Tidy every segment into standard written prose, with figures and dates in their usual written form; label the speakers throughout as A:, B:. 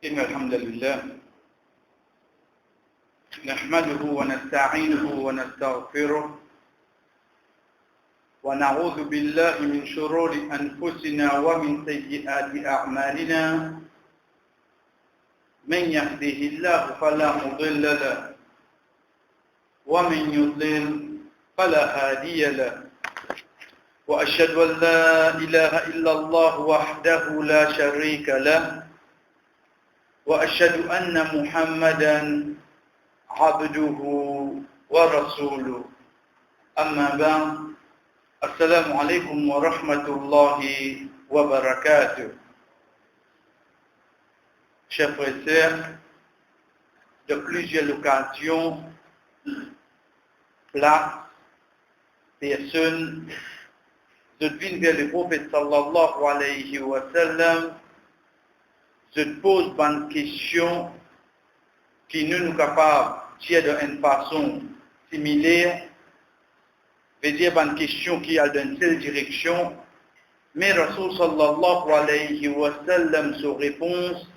A: إن الحمد لله نحمده ونستعينه ونستغفره ونعوذ بالله من شرور أنفسنا ومن سيئات أعمالنا من يهده الله فلا مضل له ومن يضلل فلا هادي له وأشهد أن لا إله إلا الله وحده لا شريك له وأشهد أن محمدا عبده ورسوله أما بعد السلام عليكم ورحمة الله وبركاته. Chers frères et sœurs, de plusieurs occasions, places, personnes se tournent vers le prophète sallallahu alayhi wa sallam, se posent une question qui nous capables de dire d'une façon similaire, veut dire une question qui a d'une seule direction, mais Rasul sallallahu alayhi wa sallam, sa réponse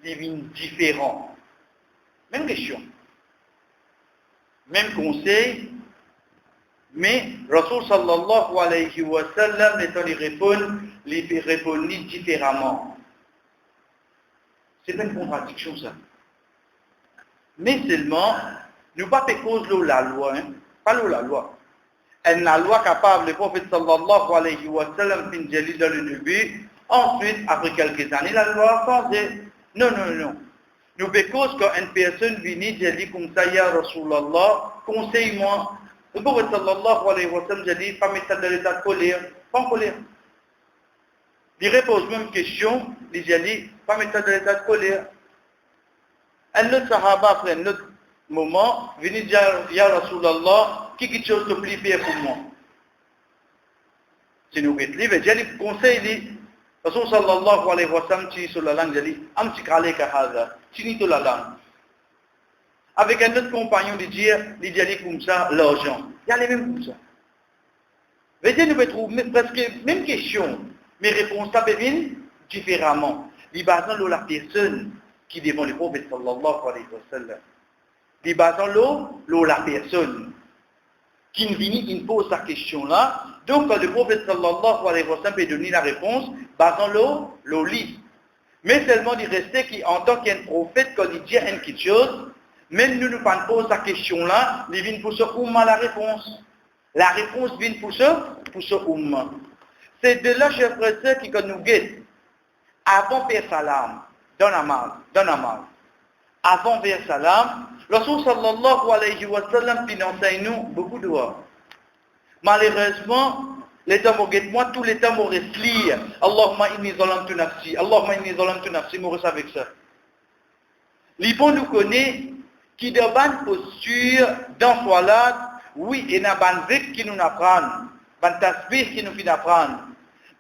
A: devient différente. Même question, même conseil, mais Rasul sallallahu alayhi wa sallam, étant il répond différemment. C'est pas une contradiction ça. Mais seulement, nous pas fait cause de la loi, pas de la loi. Elle n'a loi capable, le prophète sallallahu alayhi wa sallam fin jali dans le début, ensuite, après quelques années, la loi a changé. Non. Nous fait cause quand une personne vient jali comme ça, ya Rasulallah, conseille-moi. Le prophète sallallahu alayhi wa sallam jali, pas mettre dans l'état de colère, pas en colère. Il repose même question, il dit, pas mettre dans l'état de colère. Un autre sahaba, après un autre moment, vient dire, ya Rasulallah, quelque chose de plus pire pour moi. Si nous mettons livre, il conseille, Rasul sallallahu alayhi wa sallam, tu sur la langue, il dit, amti krale ka hada, tu n'y la langue. Avec un autre compagnon, il dit comme ça, l'argent. Il y a les mêmes comme ça. Voyez, nous trouvons presque même question. Mais réponses viennent différemment. Les basant la personne qui devant le prophète sallallahu alayhi wa sallam. Les basant la personne qui vient pose sa question là. Donc quand le prophète sallallahu alayhi wa sallam peut donner la réponse, basant le lit. Mais seulement il restait qu'en tant qu'un prophète, quand il dit quelque chose, même nous ne posons sa question là, il vient pour ce oumma la réponse. La réponse vient pour ce oumma. C'est de là, chers frères et sœurs, qui nous guette. Avant faire salam, dans la main. Avant faire salam, le Rasul sallallahu alayhi wa sallam enseigne nous beaucoup de voix. Malheureusement, les temps guette moi, tous les temps me restent lire. Allahumma inni zalamtu nafsi. Allahumma inni zalamtu nafsi, me reste avec ça. L'Ibon nous connaît qui de bonne posture dans la oui, et n'a ban zik qui nous apprend, ban tasbih qui nous fait apprendre.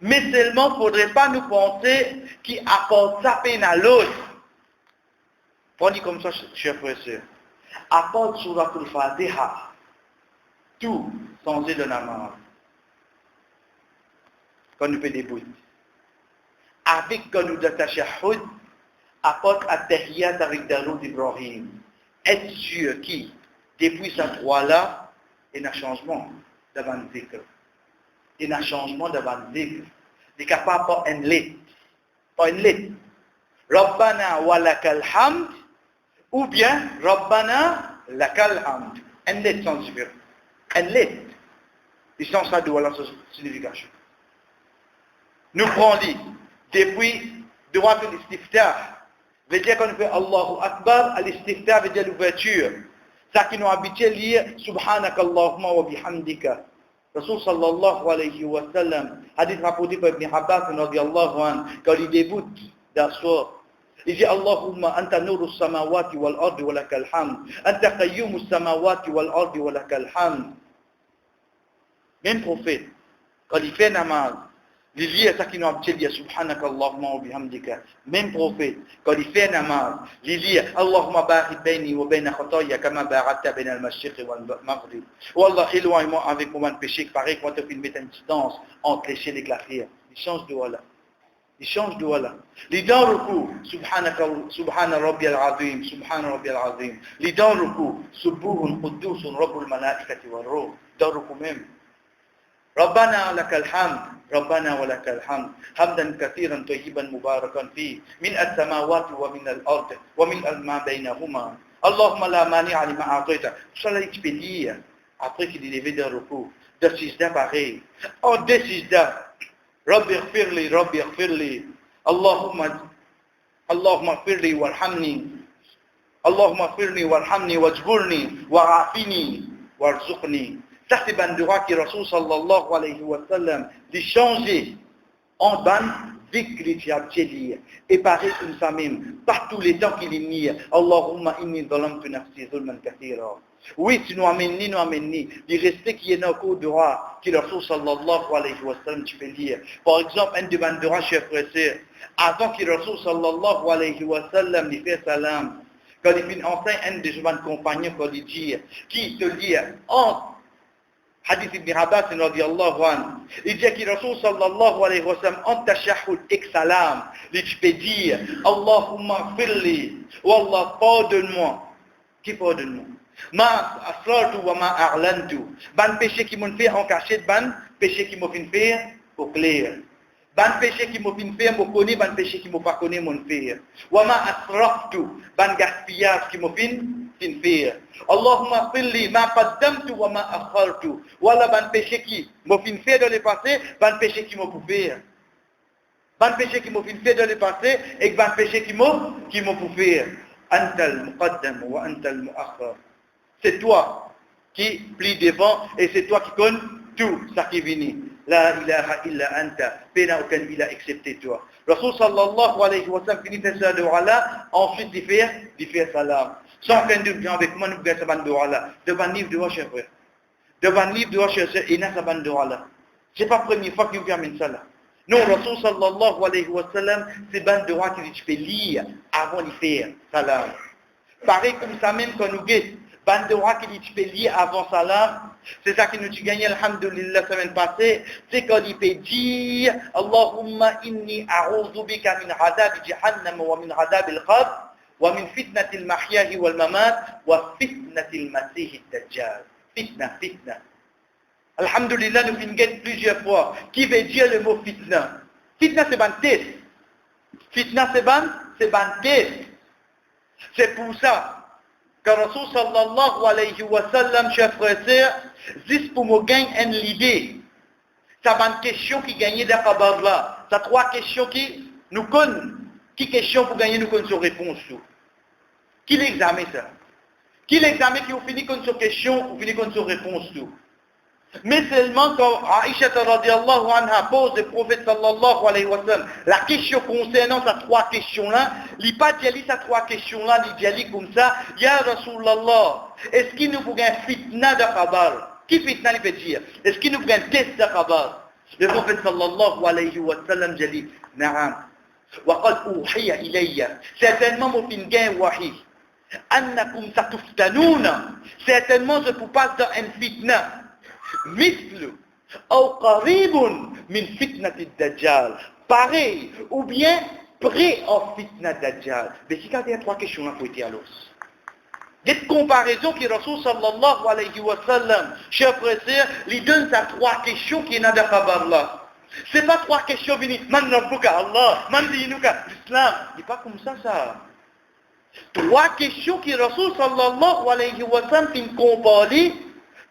A: Mais seulement, il ne faudrait pas nous penser qu'il apporte sa peine à l'autre. On dit comme ça, chers frères et sœurs. Apporte suratul Fatiha. Tout, sans de namaz. Quand nous faisons des bouts. Avec quand nous tashahhud, apporte at-tahiyyat avec Daroud Ibrahim. Être sûr qui, depuis cette droit-là, il y a un changement devant le zikr. Il y a un changement devant le zikr. Il est capable pas une lettre. Pas une lettre. Rabbana wa lakal hamd ou bien Rabbana lakal hamd. Une lettre sans différence. Une lettre. Il sans ça de la signification. Nous prenons depuis droit de l'istiftah. Veut dire qu'on fait Allahu Akbar, al-istiftah veut dire l'ouverture. Ça qui nous habitué à lire Subhanakallahumma wa bihamdika. Rasul sallallahu alayhi wa sallam, hadith rapporté par Ibn Abbas radiyallahu anhu, quand il débute d'assoir, il dit Allahumma anta nuru samawati wal ardi wa lakal hamd, anta qayyumu samawati wal ardi wa lakal hamd. Même prophète, quand il fait namaz, il lit ça qui nous habitué à lire Subhanakallahumma wa bihamdika. Même prophète, quand il fait namaz, il lit Allahumma barik bayni wa bayna khataya kama barakta bayna al-mashriq wal maghrib. Wallah, éloigne-moi avec moi de péché, pareil quand tu fais une distance entre les ciels et la terre. Il change de voilà. Il change de voilà. Les dans ruku, subhana rabbiyal azim, subhana rabbiyal azim. Les dans ruku, subuhun qudusun rabbul malaikati wal ruh. Dans ruku même. ربنا لك الحمد ربنا ولك الحمد حمدا كثيرا طيبا مباركا فيه من السماوات ومن الارض ومن ما بينهما اللهم لا مانع لما اعطيت. Cela tu peux dire après qu'il est levé d'un repos de sijda pareil en deux sijda ربي اغفر لي ربي اغفر لي اللهم اغفر لي وارحمني اللهم اغفر لي وارحمني واجبرني وعافني وارزقني. Ça c'est ban droit qui Rasul sallallahu alayhi wa sallam de changer en ban ذكر في abjelir et pareil comme ça même par tous les temps qu'il est mis Allahumma inni zalamtu nafsi zulman kathira. Oui, tu nous amènes du respect qui est dans le droit qui Rasul sallallahu alayhi wa sallam tu peux lire. Par exemple, un demande de droit chef frère avant qu'il Rasul sallallahu alayhi wa sallam lui fait salam quand il finit enfin un de ses compagnons quand il dit qui te dit en Hadith ibn Abbas radiyallahu anhu. Il dit que Rasul sallallahu alayhi wa sallam en tashahhud ek salam, il peut dire Allahumma firli, wallah pardonne-moi. Qui pardonne-moi? Ma asrartu wa ma a'lantu. Ban péché qui m'ont fait en cachette, ban péché qui m'ont fait au clair. Ban péché qui m'ont fait me connaît, ban péché qui m'ont pas connaît mon fait. Wa ma asraftu, ban gaspillage qui m'ont fait faire. Allahumma firli ma qaddamtu wa ma akhartu. Voilà ban péché qui m'ont fait dans le passé, ban péché qui m'ont faire. Ban péché qui m'ont fait dans le passé et ban péché qui m'ont faire. Antal muqaddam wa antal muakhkhar. C'est toi qui plie devant et c'est toi qui connais tout ça qui vient. La ilaha illa anta, pena aucun ilah excepté toi. Rasul sallallahu alayhi wa sallam finit ce doigt-là, ensuite il fait salam. Sans aucun doute, bien avec moi, nous faisons ce doigt-là. Devant le livre de Roche, frère. Devant le livre de Roche, il y a ce doigt-là. Ce n'est pas la première fois qu'il amène ça là. Non, Rasul sallallahu alayhi wa sallam, c'est ban de droit qu'il fait lire avant de faire salam. Pareil comme ça même quand nous guettons. Ban de droit qu'il fait lire avant salam, c'est ça qui nous a gagné, alhamdulillah, la semaine passée, c'est quand il peut dire Allahumma inni a'udhu bika min adab jahannam wa min adab al-qabr wa min fitnati al-mahya wal mamat wa fitnati al-masih ad-dajjal. Fitna. Alhamdulillah, nous finissons plusieurs fois. Qui veut dire le mot fitna? Fitna, c'est ban test. Fitna, c'est ban test. C'est pour ça que Rasul sallallahu alayhi wa sallam, chers frères et sœurs, juste pour me gagner une idée. C'est une question qui gagne dans la Kabar là. C'est trois questions qui nous connaissent. Qui question pour gagner nous connaissons réponse. Qui l'examine ça? Qui l'examine qui vous finit comme sur question, vous finit comme sur réponse. Mais seulement quand Aïcha radiallahu anha pose le prophète sallallahu alayhi wa sallam la question concernant ces trois questions-là, il n'a pas dit ces trois questions-là, il dit comme ça, Ya Rasulallah, est-ce qu'il nous faut un fitna de khabar? Qui fitna il peut dire? Est-ce qu'il nous faut un test de khabar? Le prophète sallallahu alayhi wa sallam dit, Naam, wa qad uhiya ilayya, certainement mon fin gain wahi, annakum satuftanuna, certainement je vous passe dans un fitna. مثل أو قريب من فتنة الدجال pareil ou bien près en fitna dajjal. Mais si il y a trois questions là pour être à l'os. Cette comparaison qui Rasul sallallahu alayhi wa sallam, chers frères et sœurs, lui donne ces trois questions qui n'a pas là. C'est pas trois questions venues man rabbuka Allah, man dinuka l'islam. C'est pas comme ça. Trois questions qui Rasul sallallahu alayhi wa sallam qui compare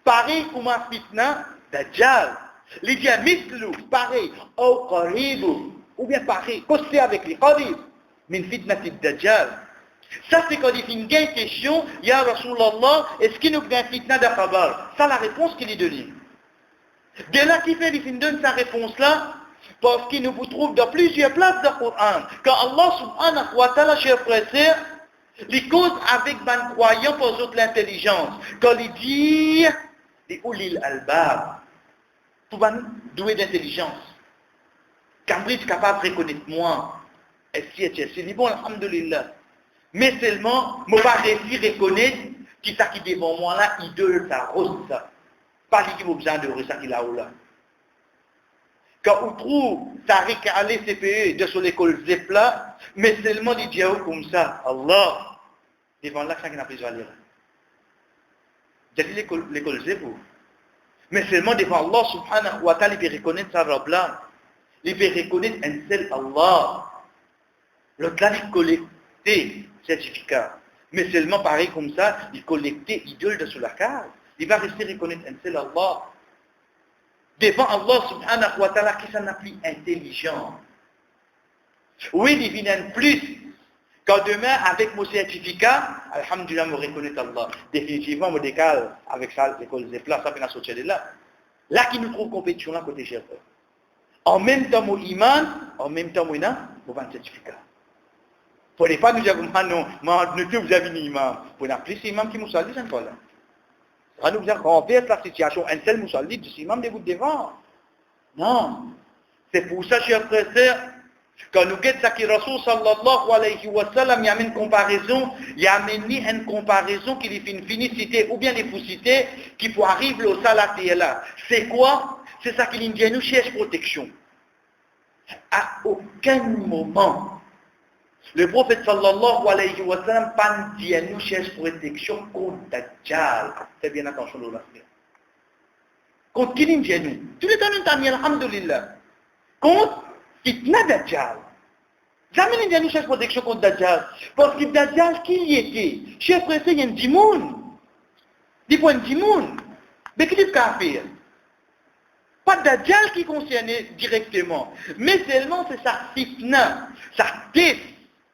A: pareil comme un fitna dajjal. Il dit mislu, pareil, ou qaribu, ou bien pareil, costé avec les qarib, min fitnati dajjal. Ça c'est quand il fait une question, ya Rasulallah, est-ce qu'il nous fait un fitna de khabar? Ça la réponse qu'il lui donne. De là qu'il fait, il donne sa réponse là, parce qu'il nous trouve dans plusieurs places du Coran. Quand Allah subhanahu wa ta'ala, chers frères et sœurs, il cause avec ban croyant pour autres l'intelligence. Quand il dit les ulil albab, pour ban doué d'intelligence. Cambridge capable de reconnaître moi. Et si c'est dit bon, alhamdulillah. Mais seulement, je ne pas réussir à reconnaître qui ça qui devant moi là, idole, ça, rose, ça. Pas lui qui m'a besoin de ça qui là ou là. quand on trouve ça recalé CPE de sur l'école Zepla, mais seulement dit Dieu comme ça, Allah, devant là, ça qui n'a plus valeur. J'ai dit l'école Zepla. Mais seulement devant Allah subhanahu wa ta'ala, il peut reconnaître sa robe là. Il peut reconnaître un seul Allah. L'autre là, il collectait certificat. Mais seulement pareil comme ça, il collectait idole de sous la case. Il va rester reconnaître un seul Allah. Devant Allah subhanahu wa ta'ala, qui s'en a plus intelligent. Oui, il vient plus. Quand demain, avec mon certificat, alhamdulillah, je reconnais Allah. Définitivement, je décale avec ça, l'école des places, ça peut sortir de là. Là, qui nous trouve compétition, là, côté cher. En même temps, mon iman, en même temps, mon certificat. Pour ne pas nous dire, non, vous avez un imam. Pour n'a plus imam qui nous salue, c'est pas là. Ça nous dire qu'on perd la situation, un seul nous salue, du imam de vous devant. Non. C'est pour ça, chers frères et sœurs, quand nous guettons ça qui Rasoul sallallahu alayhi wa sallam, il y a une comparaison, il y a une comparaison qui est une finicité ou bien des foucités qui peut arriver au salaté là. C'est quoi? C'est ça qui nous cherche protection. À aucun moment, le prophète sallallahu alayhi wa sallam pas dit nous cherche protection contre Dajjal. Faites bien attention à l'aspect. Contre qui nous dit nous? Tous les temps nous t'as mis alhamdulillah. Contre fitna Dajjal. Jamais nous nous cherche protection contre Dajjal. Parce que Dajjal, qui y était? Chef frère, il y a un dimoun. Il y a un dimoun. Mais qui est faire? Pas Dajjal qui concerne directement. Mais seulement c'est sa fitna, sa tête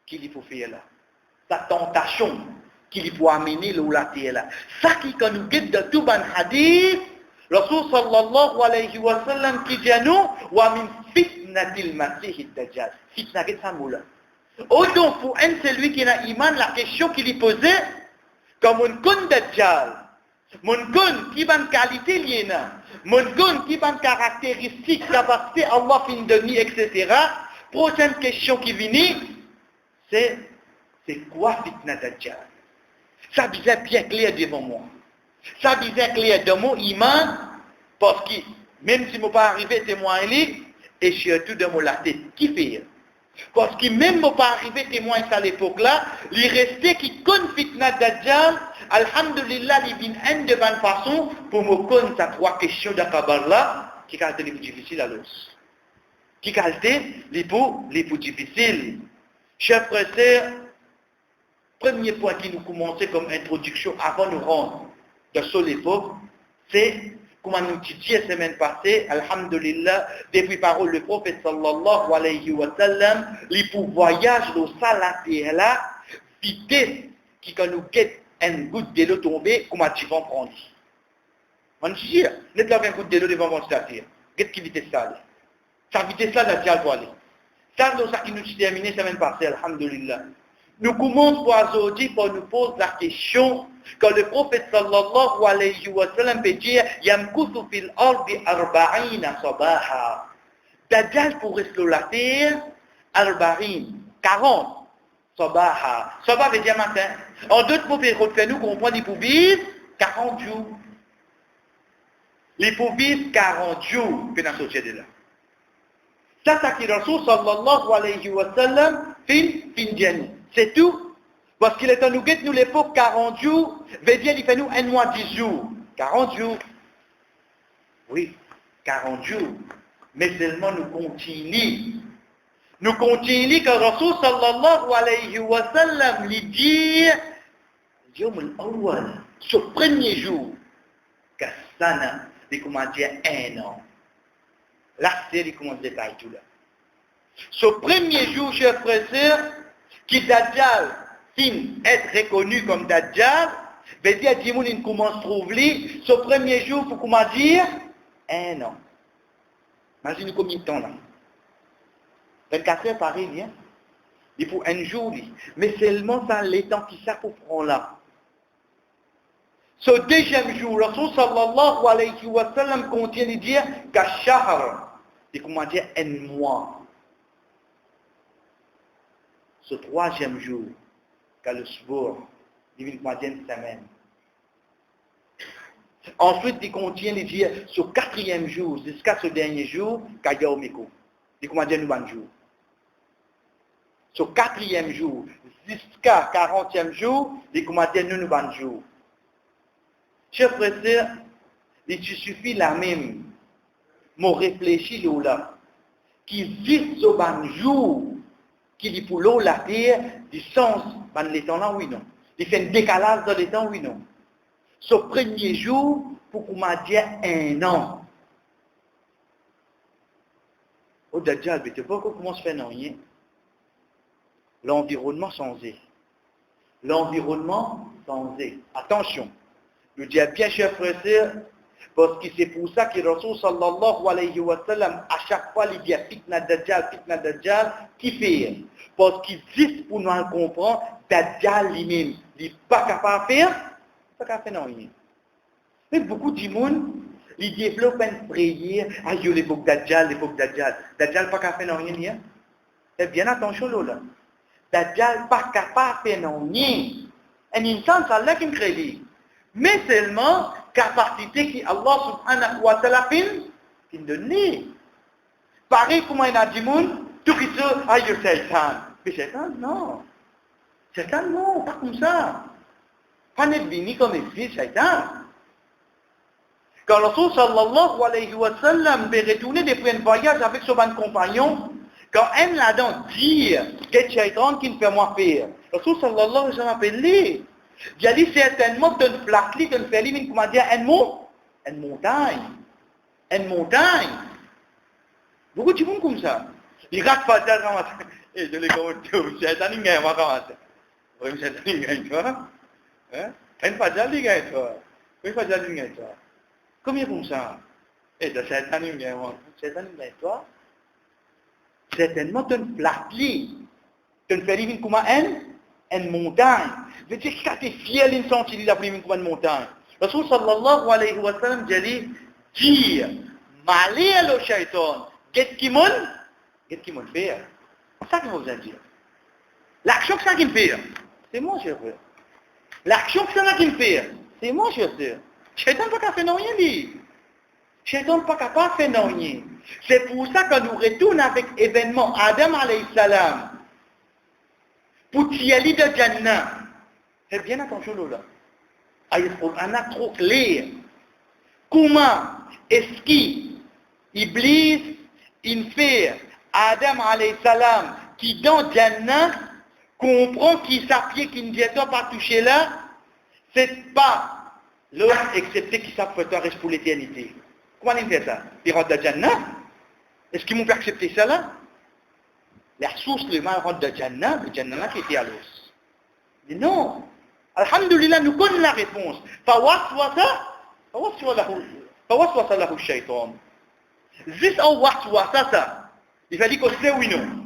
A: qu'il faut faire là. Sa tentation qu'il faut amener là où la terre là. Ça qui quand nous guette de tout ban hadith, Rasul sallallahu alayhi wa sallam qui dit à nous, wa min fitnatil masih Dajjal. Fitna qu'est-ce que ça? Autant pour un celui qui a iman, la question qu'il lui posait, comme on connaît Dajjal, mon gon qui a une qualité liée, mon gon qui a une caractéristique, capacité, Allah fin de nuit, etc. Prochaine question qui vient, c'est quoi fitna Dajjal? Ça disait bien clair devant moi. Ça disait clair de mon iman, parce que même si je ne pas arrivé témoin, et surtout de mon la tête, qui fait? Parce que même si je pas arrivé témoin à l'époque-là, il restait qui connaît fitna Dajjal, alhamdulillah, il vient une de bonne façon pour me connaître ces trois questions de Kabbalah, qui sont les plus difficiles à l'os. Qui sont les plus difficiles. Chers frères et sœurs, premier point qui nous commençait comme introduction avant de rendre de cette époque, c'est, comme nous dit la semaine passée, alhamdulillah, depuis parole le prophète sallallahu alayhi wa sallam, les pour voyage de salaté là, vitesse qui quand nous guette une goutte de l'eau tombée, comment tu vas prendre? On dit, n'est pas une goutte de l'eau devant mon statut. Qu'est-ce qui vitesse ça? Ça vitesse là, la diable aller. Ça, c'est ça qui nous a terminé la semaine passée, alhamdulillah. Nous commençons aujourd'hui pour nous poser la question quand le prophète sallallahu alayhi wa sallam peut dire Yamkusu fil ardi arba'ina sabaha. Dajjal pourrait se la terre arba'in, 40 sabaha. Sabaha veut dire matin. En d'autres mots, pour nous comprendre, il faut vivre 40 jours. Il faut vivre 40 jours que nous sommes sortis de là. Ça, c'est ce que Rasul sallallahu alayhi wa sallam fin diani. C'est tout. Parce qu'il est en nous guette nous l'époque 40 jours, veut dire il fait nous un mois 10 jours. 40 jours. Oui, 40 jours. Mais seulement nous continuons. Nous continuons que Rasul sallallahu alayhi wa sallam lui dit Yom al-awwal, ce premier jour, Kassana, il commence à dire un an. Là, c'est il commence à détailler tout là. Ce premier jour, chers frères et sœurs, qui Dajjal fin être reconnu comme Dajjal, veut dire qu'il commence à trouver, ce premier jour, pour comment dire, un an. Imagine combien de temps là. 24 heures pareil, hein? Il faut un jour, mais seulement ça, les temps qui ça pour prendre là. Ce deuxième jour, le Rasul sallallahu alayhi wa sallam contient de dire qu'Ashahar, c'est comment dire un mois. Ce troisième jour, quand le Sbour, il vient comment dire une semaine. Ensuite, il contient les dire sur 4e jour jusqu'à ce dernier jour, Kaya Omeko. Il commence à nous ban jour. Sur 4e jour jusqu'à 40e jour, il commence à nous ban jour. Chers frères et sœurs, il suffit la même, mon réfléchir là, qui vit ce ban jour, qui dit pour l'eau, la terre, du sens, ban les temps là, oui, non. Il fait un décalage dans les temps, oui, non. Ce premier jour, pour qu'on m'a dit 1 an. Au Dajjal, mais tu sais pas comment se fait non rien. L'environnement changé. L'environnement changé. Attention. Je dis bien, chers frères et sœurs, parce que c'est pour ça que Rasul sallallahu alayhi wa sallam, à chaque fois, il dit fitna Dajjal, qui fait. Parce qu'il dit pour nous comprendre, Dajjal lui-même, il n'est pas capable de faire, pas capable de faire rien. Mais beaucoup de monde, ils développent une prière, ah, yo, l'époque Dajjal. Dajjal pas capable de faire rien. C'est bien attention là. Dajjal pas capable de faire rien. Un insan, ça l'a qui me crédit. Mais seulement, capacité qui Allah subhanahu wa ta'ala qui donne. Pareil comme il a dit, tout qui se, ah, yo, Shaitan. Mais Shaitan, non. Shaitan, non, pas comme ça. Pas n'est venu comme esprit, Shaitan. Quand le Rasul sallallahu alayhi wa sallam veut retourner depuis un voyage avec son bon compagnon, quand elle l'a donc dit, que Shaitan qui ne fait moi faire, le Rasul sallallahu alayhi wa sallam appelle il a dit certainement que tu ne plaques, tu ne fais lui, comment dire, une montagne. Une montagne. Beaucoup de monde comme ça. Il rate pas ça comme ça. Et je l'ai commenté, Shaitan il gagne, moi comment ça. Oui, Shaitan il gagne, toi. Hein? Une fajal il gagne, toi. Oui, fajal il gagne, toi. Comment comme ça? Et de Shaitan il gagne, moi. Shaitan il gagne, toi. Certainement, tu ne plaques, tu ne fais lui, comment une montagne. Je dis que tu es fier d'une senti il a pris comme une montagne. Rasul sallallahu alayhi wa sallam dit, dire, malé à le shaitan, qu'est-ce qu'il m'a fait? C'est ça qu'il vous a dit. L'action que ça qu'il me fait, c'est moi, cher frère. L'action que ça qu'il me fait, c'est moi, cher frère. Shaitan n'a pas fait non rien, lui. Shaitan n'est pas capable de faire non rien. C'est pour ça que nous retournons avec l'événement Adam alayhi salam. Pour tirer de Jannah. Faites bien attention là. On a trop clair. Comment est-ce qu'Iblis, il fait Adam alayhi salam, qui dans Jannah, comprend qu'il s'appelle qu'il ne doit pas toucher là, c'est pas l'autre excepté qui s'appelle reste pour l'éternité. Comment il fait ça? Il rentre dans Jannah? Est-ce qu'ils m'ont pas accepté ça là? Les ressources, le mal rentre dans Jannah, le Jannah qui était à l'os. Mais non. Alhamdulillah, nous connaissons la réponse. Fawaswasa lahu shaitan. Juste en waswasa ça. Il fallait qu'on sait oui non.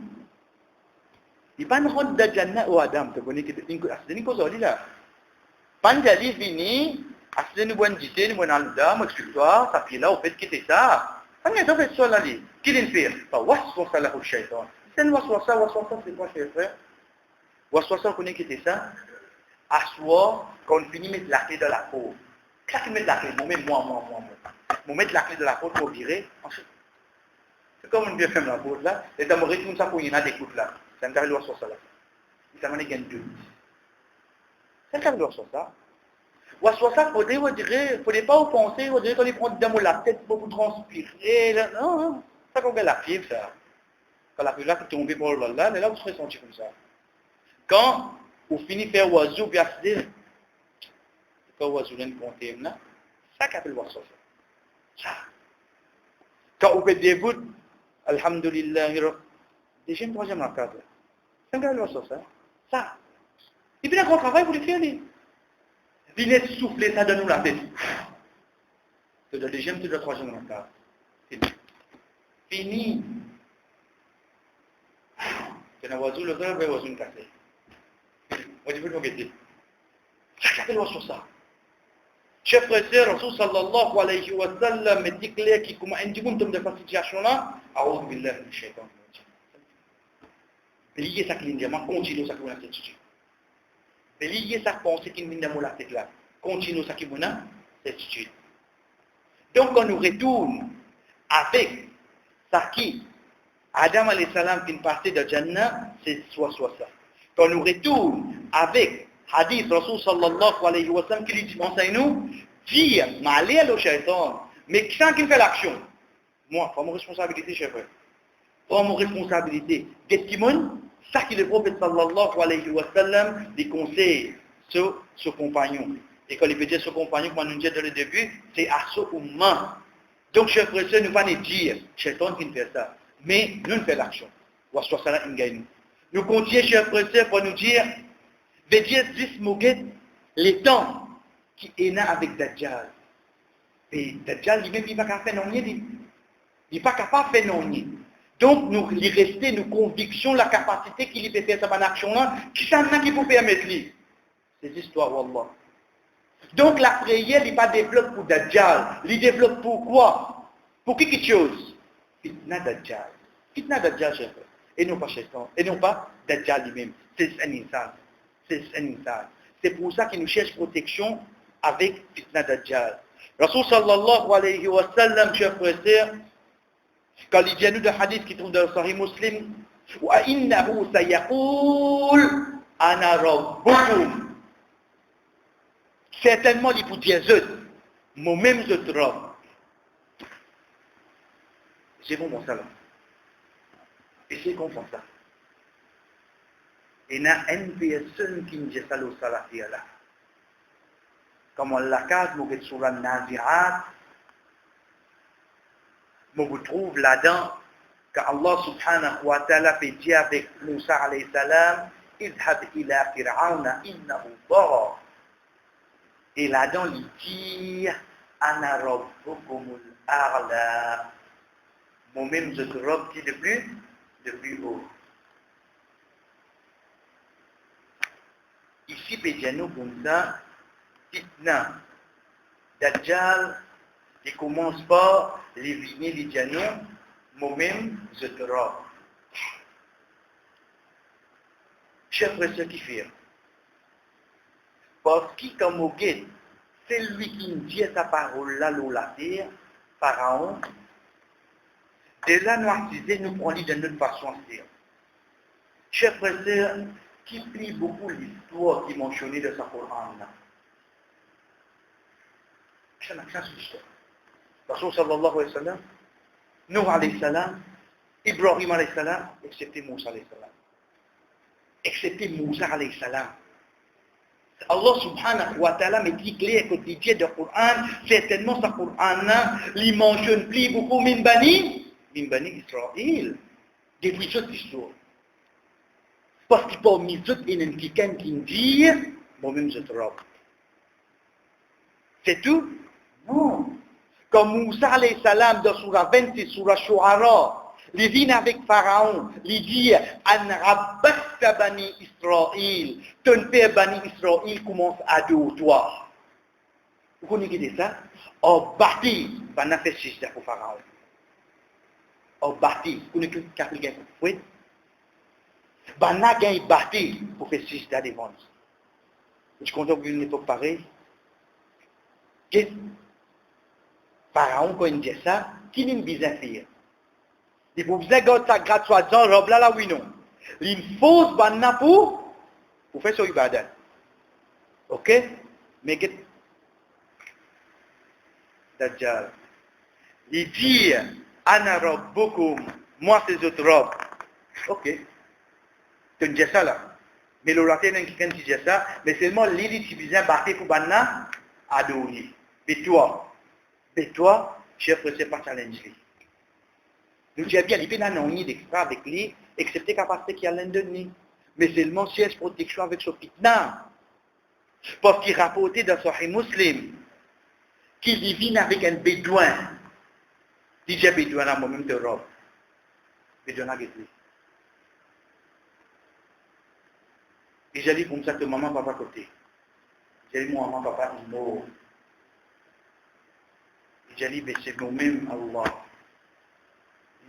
A: Il pas rentre dans Jannah ou Adam, tu connais que c'est une cause là. Pas jadi fini, asli nous bon dit, nous bon alda, moi explique-toi, ça fait là au fait que c'est ça. Pas n'est pas fait ça là dit. Qui l'en fait? Fawaswasa lahu shaitan. C'est une waswasa c'est quoi cher frère? Waswasa connaît que c'est ça. À soi, quand on finit de mettre la clé dans la peau. Quand tu mets la clé, moi. On met la clé de la peau pour virer. C'est comme on vient faire la peau là. Et ça me retourne ça pour y en a des coups là. C'est un carré de ça là. Il s'en gagne deux. C'est un carré de ça. Ou à soi ça, il faudrait pas penser, il faudrait qu'on y prend dans la tête pour vous transpirer. Non, ça qu'on fait la fièvre ça. Quand la fièvre là qui tombe pour là, là vous serez senti comme ça. Quand vous finissez de faire oiseau, puis à se dire, quand oiseau vient de compter, ça qu'on appelle voir ça. Quand vous faites des bouts, alhamdulillah, deuxième, troisième, la quatre. C'est un gars voir ça. Et puis, quand on travaille, vous le faites. Venez souffler ça de nous la tête. C'est le deuxième, c'est le troisième, la quatre. Fini. C'est un oiseau, le gars, un oiseau cassé. On dit, vous le mettez. Ça s'appelle sur ça. Chef frère, Rasul sallallahu alayhi wa sallam me dit clair qui comment un dimanche de cette situation là, a'udhu billahi minash shaitan. Lié ça qui vient, continue ça qui vient cette situation. Lié ça pensée qui vient dans la tête là. Continue ça qui vient cette situation. Donc on nous retourne avec ça qui, Adam alayhi salam qui est passé de Jannah, c'est soit ça. Quand on nous retourne avec hadith Rasul sallallahu alayhi wa sallam qui dit, enseigne-nous, dire, m'aller au shaitan, mais qui fait l'action? Moi, pas mon responsabilité, chef. Pas mon responsabilité. Qu'est-ce qui ça qui le prophète sallallahu alayhi wa sallam des conseils sur ce compagnon. Et quand il veut dire ce compagnon, comme on nous dit dans le début, c'est à ce moment. Donc, chers frères et sœurs, nous ne pas nous dire, shaitan qui fait ça. Mais nous ne faisons l'action. Nous continuons, chers frères et sœurs, pour nous dire, veut dire 10 moguettes, les temps qui est là avec Dajjal. Et Dajjal, lui-même, il n'est pas capable de faire non. Il n'est pas capable de faire non. Donc, nous il restait nos convictions, la capacité qu'il peut faire cette action-là, qui s'en a qui peut permettre lui. C'est l'histoire, Wallah. Donc, la prière, il ne pas développe pour Dajjal. Il développe pour quoi? Pour quelque chose. Fitna Dajjal. Fitna Dajjal, chef. Et non pas Shaitan. Et non pas Dajjal lui-même. C'est un insan. C'est un insan. C'est pour ça qu'il nous cherche protection avec Fitna Dajjal. Rasul sallallahu alayhi wa sallam, chers frères et sœurs, quand il vient nous de hadith qui trouve dans le Sahih Muslim, wa innahu sayaqul ana rabbukum. Certainement, il peut dire moi-même je te robe. C'est bon, mon salon. Et c'est qu'on fait ça. Il y a une personne qui nous dit ça au salafia là. Comme on l'a case, nous sommes sur la Nazirat, nous trouve là-dedans qu'Allah subhanahu wa ta'ala fait dire avec Moussa alayhi salam, idhab ila fir'auna innahu tagha. Et là-dedans, il dit, ana rabbukumul a'la. Moi-même, je te robe qui de plus haut. Ici, Pédiano, comme ça, Fitna, Dajjal, il commence par les vignes, les dianos, moi-même, je te robe. Chers frères, ce qui fait. Parce que, comme au guide, c'est lui qui nous dit sa parole là, la terre, Pharaon, de là, nous actiser, nous prenons de notre façon de faire. Chers frères et sœurs, qui plie beaucoup l'histoire qui est mentionnée de sa Coran là. C'est un accent sur l'histoire. Rasul sallallahu alayhi wa sallam, Nuh alayhi salam, Ibrahim alayhi salam, excepté Moussa alayhi salam. Excepté Moussa alayhi salam. Allah subhanahu wa ta'ala met dit clair quotidien de Coran, certainement sa Coran, il mentionne plus beaucoup min bani Israël. Depuis cette histoire. Parce que parmi eux, il y a quelqu'un qui dit, moi-même je te robe. C'est tout? Non. Comme Moussa alayhi salam dans Surah 26, Surah Shu'ara, il vient avec Pharaon, il dit, an rabbasta bani Israël, ton père bani Israël commence à adorer toi. Vous connaissez ça? Au bâti, on a fait sujda pour Pharaon. Au bâti, vous connaissez quelqu'un? Oui? On a gagné bâti pour faire sujda devant nous. Je compte une époque pareille. Pharaon, quand il dit ça, qui n'est pas faire? Il faut bien garder sa grâce soit dans robe là, oui, non. Il faut banna pour faire son ibadat. Ok? Mais que Dajjal. Il dit, Ana rabbukum, moi c'est votre robe. Ok. Tu dis ça là. Mais le latin n'a quelqu'un qui dit ça, mais seulement l'île qui vient battre pour banna adorer. Et toi, chef, c'est pas challenge. Nous disons bien, il n'y a pas d'extra avec lui, excepté capacité qu'il y a l'un de nous. Mais seulement si elle protection avec ce fitna. Parce qu'il rapportait dans Sahih Muslim qu'il vit avec un bédouin. Il dit bédouin à moi-même de robe. Bédouin avec lui. Et j'ai dit comme ça que maman, papa côté. J'ai dit maman, papa, il mort. Et j'ai dit, c'est nous-mêmes, Allah.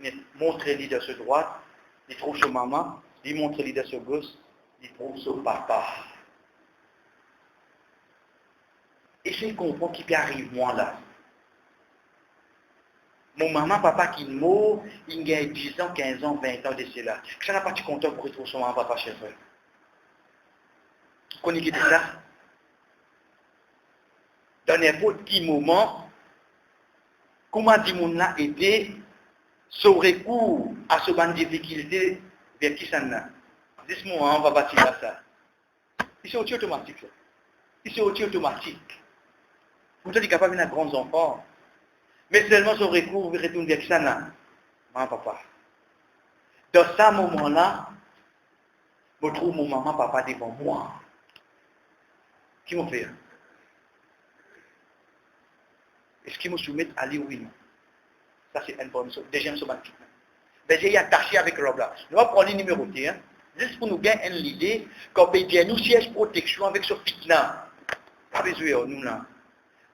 A: Il montre les de ce droite, il trouve ce maman, il montre les de ce gauche, il trouve ce papa. Et c'est comprendre qui peut arriver moi là. Mon maman, papa qui mort, il y a 10 ans, 15 ans, 20 ans de cela. Ça n'a pas été content pour retrouver son maman, papa chez eux. Qu'on y quitte ça? Dans n'importe quel moment, comment dit mon a été son recours à ce ban de difficulté vers qui ça n'a? Dis-moi, on va bâtir ça. C'est automatique. C'est automatique. Vous êtes capable de grands enfants. Mais seulement son recours retourne vers qui ça n'a? Maman, papa. Dans ce moment-là, je trouve mon maman, papa devant moi. Qui m'a fait? Est-ce qu'ils me soumettent à lui, oui, non? Ça, c'est une bonne chose. Deuxième chose, ben, j'ai attaché avec Rob là. Nous allons prendre le numéro T, hein? Juste pour nous gagner une idée, qu'on peut dire, nous siège protection avec ce fitna. Pas besoin, nous là.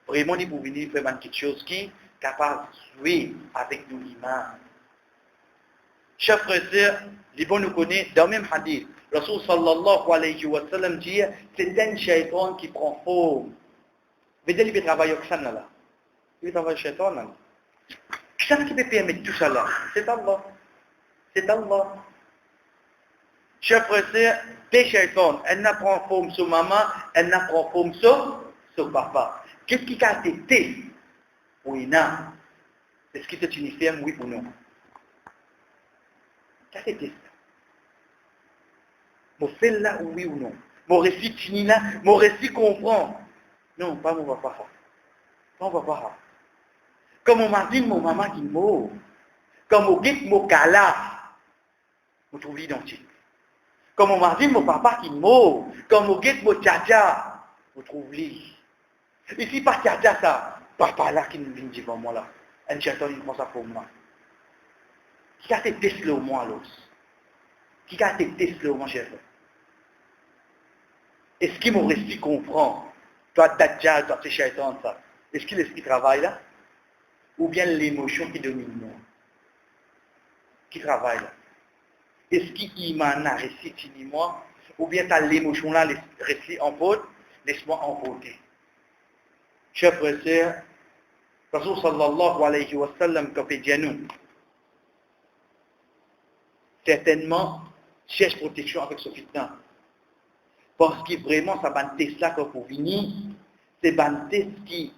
A: Vraiment, il faut venir faire quelque chose qui est capable de jouer avec nous l'imam. Chers frères et sœurs, les bons nous connaissent dans le même hadith. Rasul sallallahu alayhi wa sallam dit, c'est un shaitan qui prend forme. Vous voyez, il peut travailler avec ça là. Il peut travailler avec shaitan là. Qui est-ce qui peut permettre tout ça là? C'est Allah. C'est Allah. Chers frères et sœurs, des shaitans, elle n'a pas forme sur maman, elle n'a pas forme sur papa. Qu'est-ce qui a été? Oui, non. Est-ce que c'est uniforme, oui ou non? Qu'est-ce que c'est ça? Mon fait là, oui ou non? Mon récit fini là, mon récit comprend. Non, pas mon papa. Pas mon papa. Comme on m'a dit, mon maman qui mort. Comme on dit, mon kala. Vous trouvez l'identique. Comme on m'a dit, mon papa qui mort. Comme on dit, mon tcha-tcha. Vous trouvez. Ici, pas tcha-tcha ça. Papa là qui nous vient devant moi là. Un chaton, il prend ça pour moi. Qui a été testé au moins l'os? Qui a été testé au moins, chef? Est-ce qu'il m'aurait su comprendre? Toi, Dajjal, toi, c'est shaitan, ça. Est-ce qu'il est-ce qui travaille là? Ou bien l'émotion qui domine moi? Qui travaille là? Est-ce qu'il m'a récité moi? Ou bien tu as l'émotion là, récité en faute? Laisse-moi emporter. Chers frères et sœurs, Rasul sallallahu alayhi wa sallam, comme il dit à nous, certainement, cherche protection avec ce fitna. Parce que vraiment, ça va test là pour venir, c'est un test qui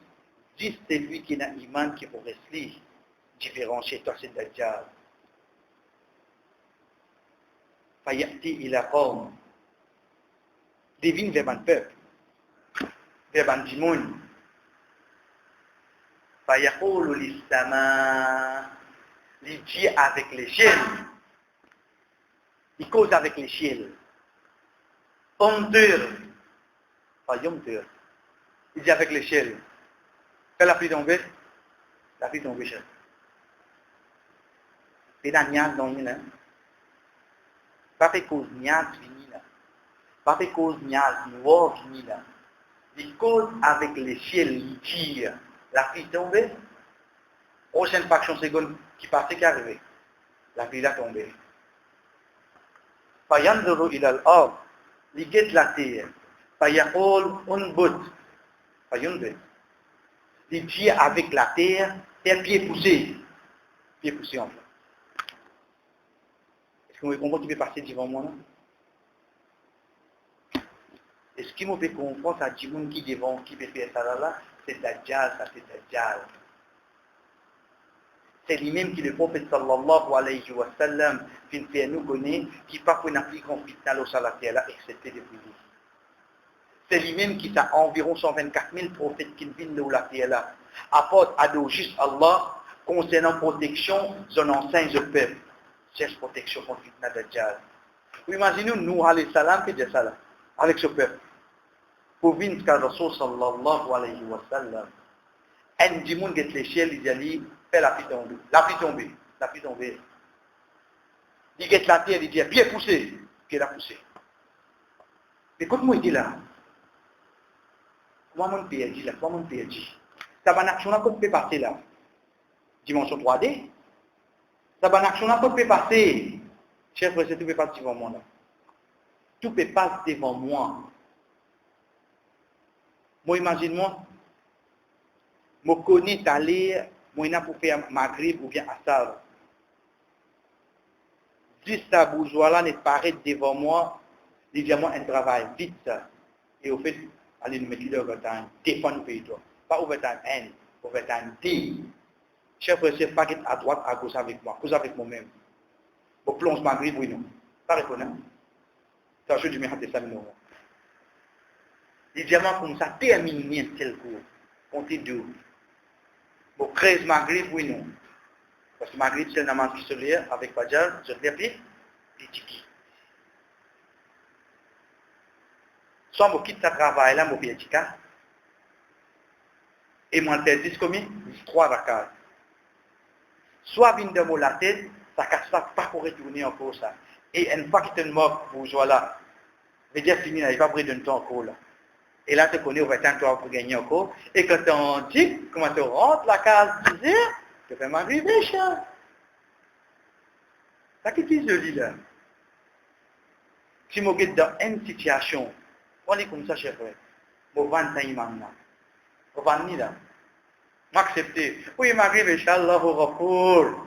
A: dit c'est lui qui a un iman qui pourrait se différencier toi, c'est Dajjal. Fayati il a comme divine vers un peuple, vers un dimon. Fayaqulu l'isama, il dit avec l'échelle, il cause avec l'échelle. Omdur, pas yomdur, il dit avec l'échelle. Quand la pluie tombe, la pluie tombe, chef. C'est la niaque dans le pas fait cause niaque fini là. Pas fait cause niaque noire fini là. Il cause avec l'échelle, il tire. La pluie tombe. Prochaine fraction seconde qui passait qui arrivait. La pluie a tombé. Fayanzuru ila al-ard. Il guette la terre. Fayaqul unbut. Fayunbut. Il tire avec la terre, pied poussé. Pied poussé en fait. Est-ce que vous comprenez qui peut passer devant moi là? Est-ce qu'il me fait comprendre à Djimoun qui devant, qui peut faire ça là? C'est Dajjal, ça c'est Dajjal. C'est lui-même qui le prophète sallallahu alayhi wa sallam, qui nous connaît, qui pas qu'on applique en fitna au salatier là, excepté depuis lui. C'est lui-même qui a environ 124 000 prophètes qui viennent de la terre là. Apporte à Dieu juste Allah, concernant protection, son enseigne le peuple. Cherche protection contre fitna Dajjal. Vous imaginez nous, alayhi salam, qui dit ça là, avec ce peuple. Pour venir jusqu'à Rasul sallallahu alayhi wa sallam. Un dimoun qui est l'échelle, il dit, fait la pluie tomber. La pluie tomber. La pluie tomber. Il dit la terre, il dit, pied poussé. Pied la poussé. Mais comment il dit là? Comment mon pied dit là? Comment mon pied dit? Ça va une action là qu'on peut passer là. Dimension 3D. Ça va une action là qu'on peut passer. Chef, tout peut passer devant moi là. Tout peut passer devant moi. Moi, imagine-moi. Je connais d'aller moi, il a pour faire Maghrib ou bien Assar. Juste ça, bourgeois-là, n'est paraît devant moi, il dit moi un travail, vite ça. Et au fait, allez nous mettre l'overtime, défendre nous pays toi. Pas overtime N, overtime D. Chef frère, c'est pas à droite, à gauche avec moi, cause avec moi-même. Pour plonge Maghrib, oui, non. Pas répondre. Ça, je dis, mais ça, non. Les diamants comme ça, terminer un tel cours. Comptez deux. Pour 13 Maghrib, oui, non. Parce que Maghrib, c'est le namaz qui se lit avec Fajr, se lit puis tiki. Soit je quitte ce travail-là, je fais tika. Et moi, je fais 10 commis, 3 rakats. Soit je viens de la tête, ça ne casse pas pour retourner encore ça. Et une fois que tu es mort, bourgeois là, je veux dire, fini, il va pas brûler de temps encore là. Et là, tu connais, on va t'entendre pour gagner encore. Et quand tu en dis, comment tu rentres la case, tu fais m'arriver, chat. Ça qui est joli là. Si je suis dans une situation, on est comme ça, chef, je vais vendre un imam là. Je vais vendre là. M'accepter. Oui, il m'arrive, Inch'Allah, au recours.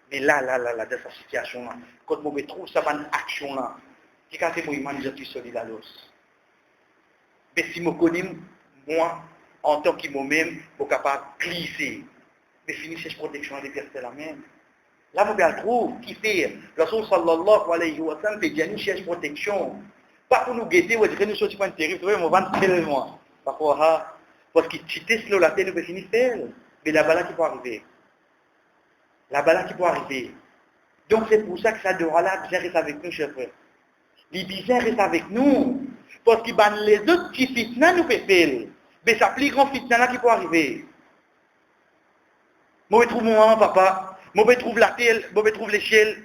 A: Mais là, dans cette situation là, quand je me trouve ça, une action là, qui quand c'est mon imam, je suis solide à l'os. Mais si je connais, moi, en tant que moi-même, je suis capable de glisser. Mais finir cette protection des personnes la même. Là, vous bien trouve qui fait. Rasul sallallahu alayhi wa sallam fait bien nous cherche protection. Pas pour nous guetter ou dire nous sommes pas terribles, vous voyez, on va tellement. Parfois, parce que si tu es slow, la tête nous peut finir faire. Mais la balade qui peut arriver. La balade qui peut arriver. Donc c'est pour ça que ça devra là bien rester avec nous, chers frères. Les bizarres restent avec nous. Parce que les autres qui fitna nous fait faire. Mais ça plus grand fitna là qui peut arriver. Moi, je trouve mon maman, papa. Moi, je trouve la telle. Moi, je trouve l'échelle.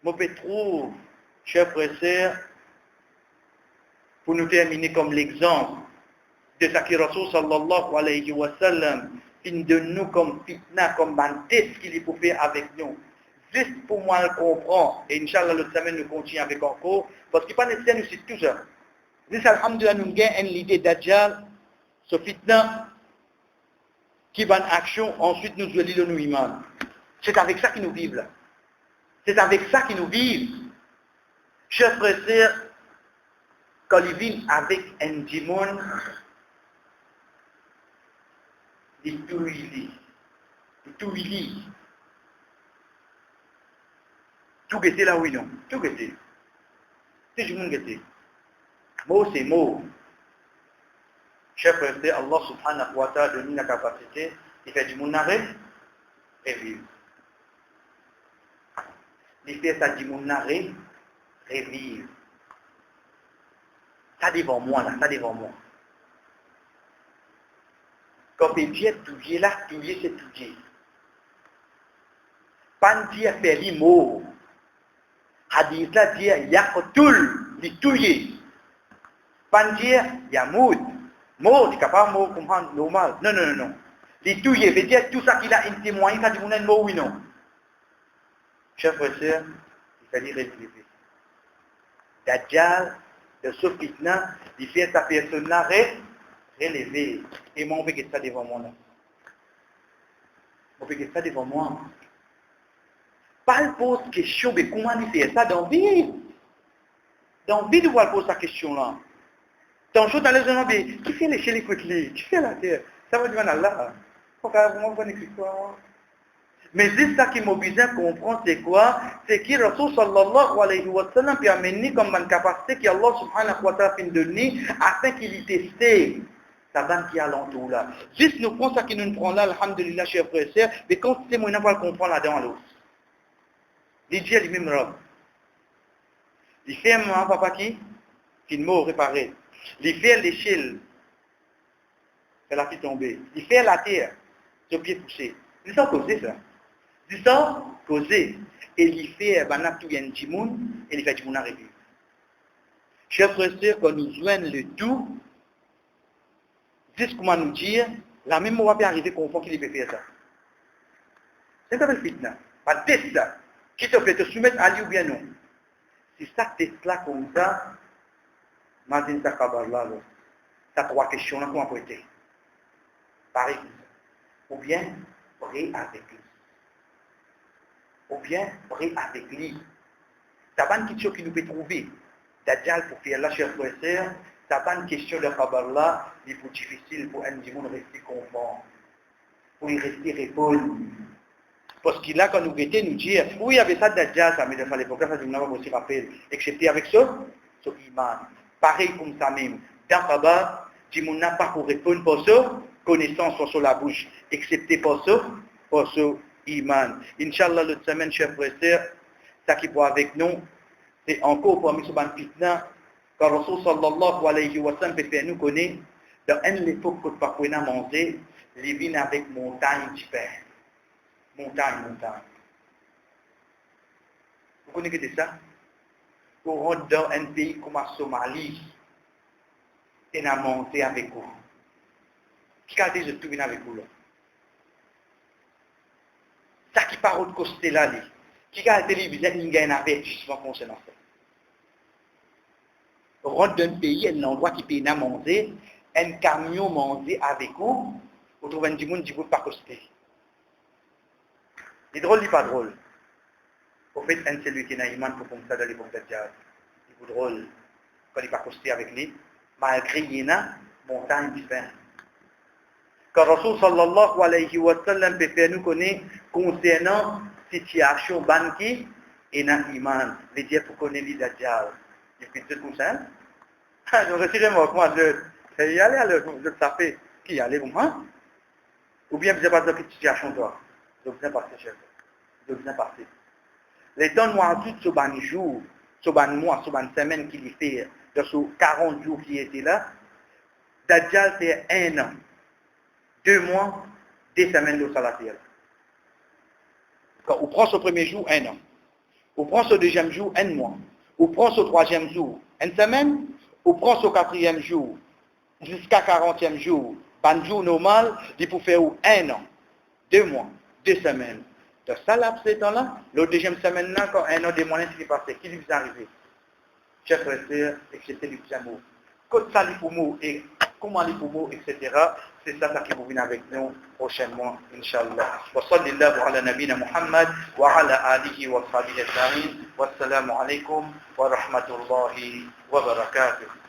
A: Moi, je trouve, chers frères et sœurs, pour nous terminer comme l'exemple de ce que Rasul sallallahu alayhi wa sallam fin de nous comme fitna, comme bantis qu'il est pour faire avec nous. Juste pour moi le comprendre, et Inch'Allah l'autre semaine nous continuons avec encore, parce qu'il n'est pas nécessaire nous c'est tout ça. Juste alhamdulillah nous gagnons l'idée d'Adjal, ce fitna, qui va en action, ensuite nous jouons le nous iman. C'est avec ça qu'ils nous vivent là. C'est avec ça qu'ils nous vivent. Chers frères et sœurs, quand ils vivent avec un démon, ils tout ils tout ils tout guetter là oui non, tout guetter. Tout le monde guetter. Mot c'est mot. Chers frères et sœurs, Allah subhanahu wa ta'ala donne la capacité, il fait du monde arrêt et vivre. Il fait ça du monde arrêt et vivre. Ça devant moi là, ça devant moi. Quand il dit touiller là, touiller c'est touiller. Pas dire faire les mots. Hadith là dit yaqtul, dit touiller. Pas dire yamoud. Mot, c'est capable mot comprendre normal. Non, non, non, non. Les touiller veut dire tout ça qu'il a un témoin, ça dit mon mot oui non. Chers frères et sœurs, il fallait relever. Dajjal, de ce fitna, il fait sa personne là relever. Et moi, on fait que ça devant moi là. On fait que ça devant moi. Pas le pose question, mais comment il fait ça dans la vie? Dans la vie, de voir poser sa question là. Dans le jour, dans les gens, qui fait les chélis quickly? Qui fait la terre? Ça va dire Allah. Pourquoi vous m'avez quoi? Mais c'est ça qui m'a besoin de comprendre, c'est quoi? C'est que Rasul sallallahu alayhi wa sallam peut amener comme une capacité qu'Allah subhanahu wa ta'ala fait donner afin qu'il y teste sa bande qui est alentour là. Juste nous prenons ça qui nous prend là, alhamdulillah, chers frères et sœurs, mais quand c'est moi, on n'a pas le comprendre là-dedans l'autre. Il dit lui-même robe. Il fait un moment, papa qui m'a réparé. Il fait l'échelle, c'est la fille tombée. Il fait la terre, ce pied poussé. C'est ça causer ça. C'est ça causer. Et il fait tout un petit monde, et il fait du monde à revivre. Chers frères et sœurs, quand nous joignons le tout, juste comment nous dire, la même on va pas arriver qu'on qu'il peut faire ça. C'est ça le fitna. Pas test ça. Qui te fait te soumettre à lui ou bien non. Si ça test là comme ça, Mazin Takabar là, ça trois questions là, comment peut-être. pareil, ou bien vrai avec lui. Ou bien vrai avec lui. Ça va une question qui nous peut trouver. Dajjal pour faire là, chers frères et sœurs, ça va une question de Kabbalah, il faut difficile pour un monde rester conforme, pour y rester répondre. Parce qu'il a, quand nous guettons, nous dire, oui, il y avait ça Dajjal, ça, mais de l'époque, ça, je me aussi rappelle, excepté avec ça, ce iman. Pareil comme ça même. Dans Kabbalah, si on n'a pas pour répondre pour ça, connaissance sur la bouche, excepté pour ça iman. Inch'Allah, l'autre semaine, chers frères et sœurs, ça qui va avec nous, c'est encore pour nous sur fitna, car Rasul sallallahu alayhi wa sallam peut faire nous connaître, dans une époque que nous ne pouvons pas manger, les vignes avec montagne de pain. Montagne. Vous connaissez ça? Vous rentrez dans un pays comme la Somalie, et n'a monté avec vous. Qui a dit je tout avec vous là? Ça qui parle de côté là, qui a été télévisé, il y a un avertissement concernant ça. Vous rentrez dans un pays, un endroit qui peut n'a monter, un camion monté avec vous, vous trouvez un monde qui ne peut pas coster. Il est drôle, il n'est pas drôle. Au fait, un celui qui n'a pas iman pour comme ça dans l'époque de Dajjal. Il est drôle quand il n'est pas costé avec lui, malgré qu'il y a une montagne différente. Quand Rasul sallallahu alayhi wa sallam peut faire nous connaître concernant la situation banque et dans l'iman. Les dire pour connaître les Dajjal. Il fait tout comme ça. Je retirez-moi, moi, je y aller, je taper. Qui y aller, vous, hein? Ou bien vous n'avez pas de situation, toi. Je vous ai passé, chef. Je vous ai passé. Les temps noirs, tout ce ban jour, ce ban mois, ce ban semaine qu'il y fait, de ce 40 jours qui étaient là, Dajjal, c'est 1 an. 2 mois, 2 semaines de salaire. Quand on prend ce premier jour, 1 an. On prend ce deuxième jour, 1 mois. On prend ce troisième jour, 1 semaine. On prend ce quatrième jour, jusqu'à 40e jour. Ban jour normal, il faut faire 1 an, 2 mois, 2 semaines. De ça, là, ce temps-là, la deuxième semaine, là, quand 1 an de moyens s'est passé, qui lui est arrivé? Chers frères et sœurs, etc. Côte ça, l'ipoumo, et comment l'ipoumo, etc. C'est ça qui vous vient avec nous prochainement, Inch'Allah. Wa sallallahu ala nabina Muhammad, wa ala alihi wa sahbihi ajma'in. Wassalamu alaikum wa rahmatullahi wa barakatuh.